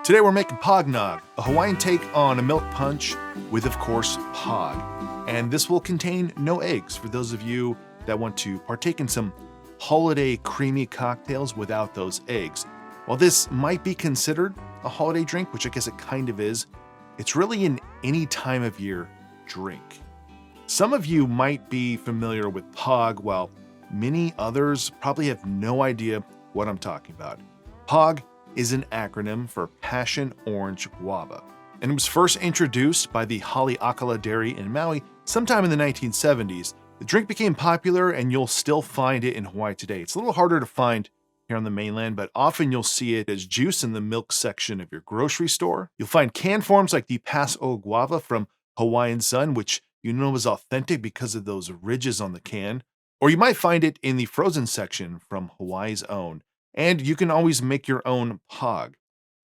Today we're making POGNOG, a Hawaiian take on a milk punch with, of course, POG. And this will contain no eggs for those of you that want to partake in some holiday creamy cocktails without those eggs. While this might be considered a holiday drink, which I guess it kind of is, it's really an any time of year drink. Some of you might be familiar with POG, while many others probably have no idea what I'm talking about. POG is an acronym for Passion Orange Guava, and it was first introduced by the Haleakala Dairy in Maui sometime in the 1970s. The drink became popular, and you'll still find it in Hawaii today. It's a little harder to find here on the mainland, but often you'll see it as juice in the milk section of your grocery store. You'll find canned forms like the Passion Orange Guava from Hawaiian Sun, which you know is authentic because of those ridges on the can. Or you might find it in the frozen section from Hawaii's own. And you can always make your own POG.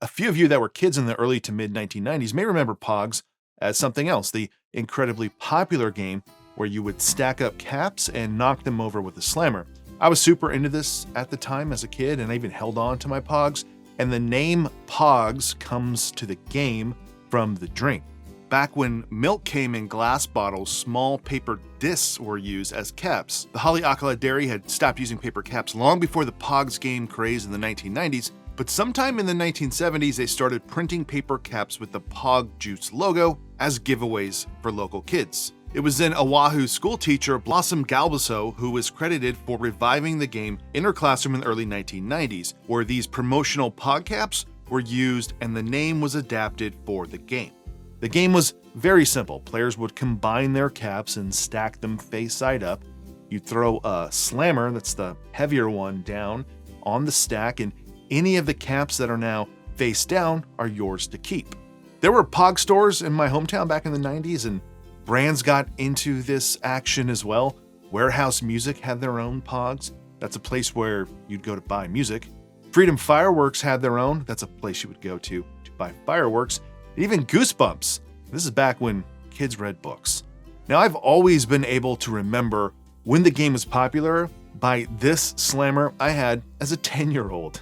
A few of you that were kids in the early to mid 1990s may remember POGs as something else, the incredibly popular game where you would stack up caps and knock them over with a slammer. I was super into this at the time as a kid, and I even held on to my POGs. And the name POGs comes to the game from the drink. Back when milk came in glass bottles, small paper discs were used as caps. The Haleakala Dairy had stopped using paper caps long before the POGS game craze in the 1990s, but sometime in the 1970s they started printing paper caps with the POG juice logo as giveaways for local kids. It was then Oahu school teacher Blossom Galbaso who was credited for reviving the game in her classroom in the early 1990s, where these promotional POG caps were used and the name was adapted for the game. The game was very simple. Players would combine their caps and stack them face side up. You'd throw a slammer, that's the heavier one, down on the stack, and any of the caps that are now face down are yours to keep. There were POG stores in my hometown back in the 90s, and brands got into this action as well. Warehouse Music had their own POGs. That's a place where you'd go to buy music. Freedom Fireworks had their own. That's a place you would go to buy fireworks. Even Goosebumps. This is back when kids read books. Now, I've always been able to remember when the game was popular by this slammer I had as a 10-year-old.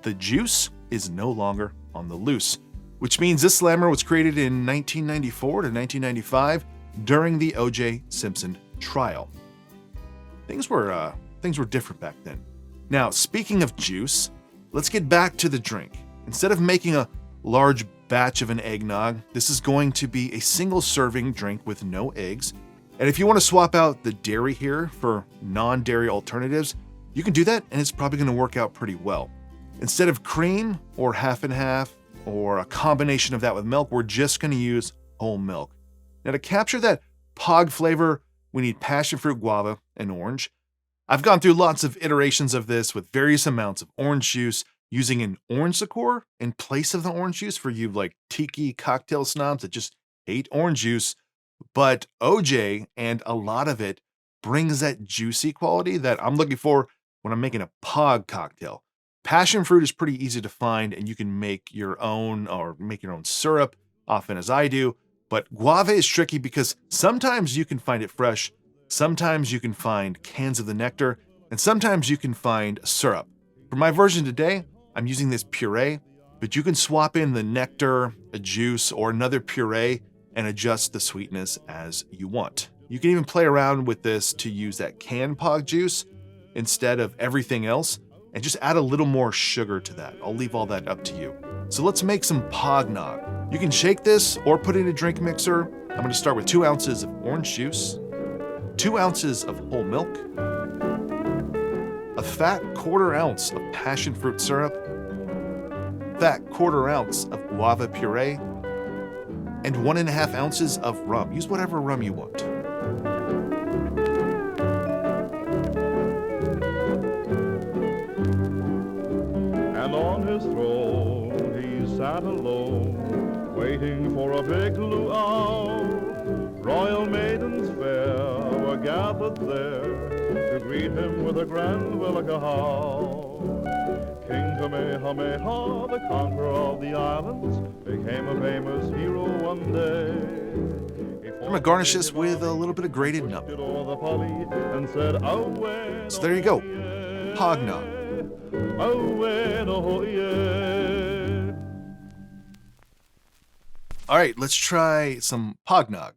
The juice is no longer on the loose, which means this slammer was created in 1994 to 1995 during the O.J. Simpson trial. Things were different back then. Now, speaking of juice, let's get back to the drink. Instead of making a large batch of an eggnog, this is going to be a single serving drink with no eggs. And if you want to swap out the dairy here for non-dairy alternatives, you can do that, and it's probably going to work out pretty well. Instead of cream or half and half or a combination of that with milk, we're just going to use whole milk. Now, to capture that POG flavor, we need passion fruit guava and orange. I've gone through lots of iterations of this with various amounts of orange juice, using an orange liqueur in place of the orange juice for you like tiki cocktail snobs that just hate orange juice. But OJ and a lot of it brings that juicy quality that I'm looking for when I'm making a POG cocktail. Passion fruit is pretty easy to find, and you can make your own or make your own syrup, often as I do. But guava is tricky because sometimes you can find it fresh, sometimes you can find cans of the nectar, and sometimes you can find syrup. For my version today, I'm using this puree, but you can swap in the nectar, a juice, or another puree and adjust the sweetness as you want. You can even play around with this to use that canned POG juice instead of everything else and just add a little more sugar to that. I'll leave all that up to you. So let's make some POGNOG. You can shake this or put it in a drink mixer. I'm going to start with 2 ounces of orange juice, 2 ounces of whole milk, a fat 1/4 ounce of passion fruit syrup, fat 1/4 ounce of guava puree, and 1.5 ounces of rum. Use whatever rum you want. And on his throne he sat alone, waiting for a big luau. Royal maidens fair were gathered there to greet him with a grand welcome. King Kamehameha, the conqueror of the islands, became a famous hero one day. I'm going to garnish this with a little bit of grated nut. So there you go, POGNOG. All right, let's try some POGNOG.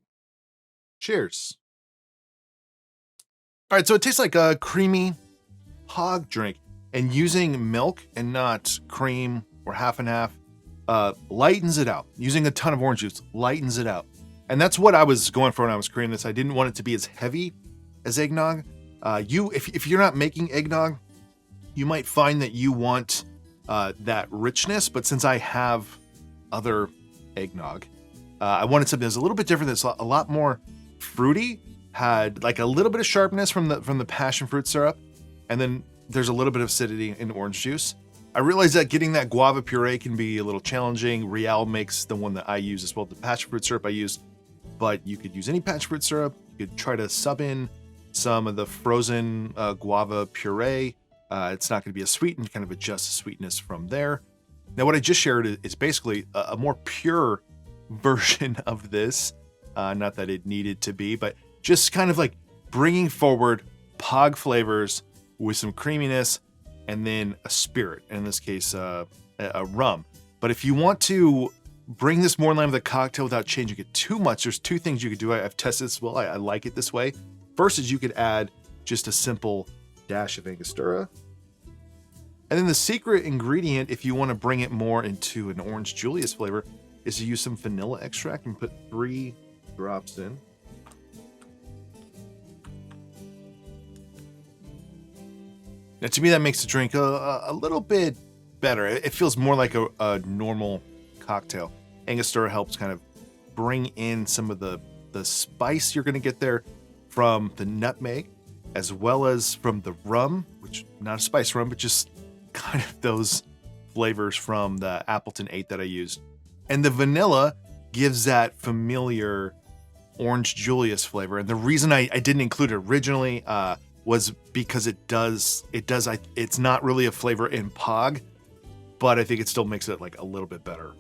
Cheers. All right, so it tastes like a creamy POG drink, and using milk and not cream or half and half lightens it out. Using a ton of orange juice lightens it out. And that's what I was going for when I was creating this. I didn't want it to be as heavy as eggnog. If you're not making eggnog, you might find that you want that richness, but since I have other eggnog, I wanted something that's a little bit different, that's a lot more fruity, had like a little bit of sharpness from the passion fruit syrup, and then there's a little bit of acidity in orange juice. I realized that getting that guava puree can be a little challenging. Real makes the one that I use as well, the passion fruit syrup I use, but you could use any passion fruit syrup. You could try to sub in some of the frozen guava puree. It's not going to be as sweet, and you kind of adjust the sweetness from there. Now, what I just shared is basically a more pure version of this. Not that it needed to be, but just kind of like bringing forward POG flavors with some creaminess and then a spirit, in this case, a rum. But if you want to bring this more in line with a cocktail without changing it too much, there's two things you could do. I've tested this well. I like it this way. First is you could add just a simple dash of Angostura. And then the secret ingredient, if you want to bring it more into an Orange Julius flavor, is to use some vanilla extract and put 3 drops in. Now, to me, that makes the drink a little bit better. It feels more like a normal cocktail. Angostura helps kind of bring in some of the spice you're going to get there from the nutmeg, as well as from the rum, which not a spice rum, but just kind of those flavors from the Appleton 8 that I used. And the vanilla gives that familiar Orange Julius flavor. And the reason I didn't include it originally was because it's not really a flavor in POG, but I think it still makes it like a little bit better.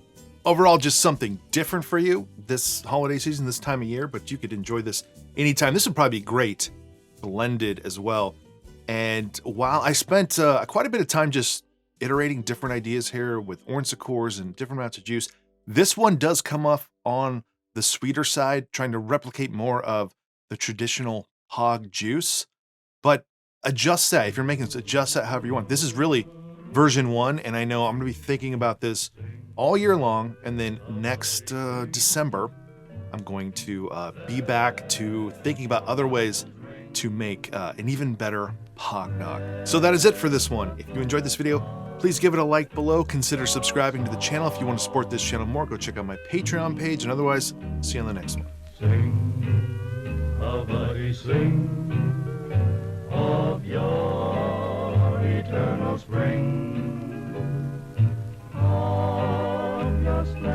Overall, just something different for you this holiday season, this time of year, but you could enjoy this anytime. This would probably be great blended as well. And while I spent quite a bit of time just iterating different ideas here with orange liqueurs and different amounts of juice, this one does come off on the sweeter side, trying to replicate more of the traditional POG juice. But adjust that. If you're making this, adjust that however you want. This is really version 1, and I know I'm going to be thinking about this all year long. And then next December, I'm going to be back to thinking about other ways to make an even better POGNOG. So that is it for this one. If you enjoyed this video, please give it a like below. Consider subscribing to the channel. If you want to support this channel more, go check out my Patreon page. And otherwise, see you on the next one. Sing, oh buddy, sing of your eternal spring.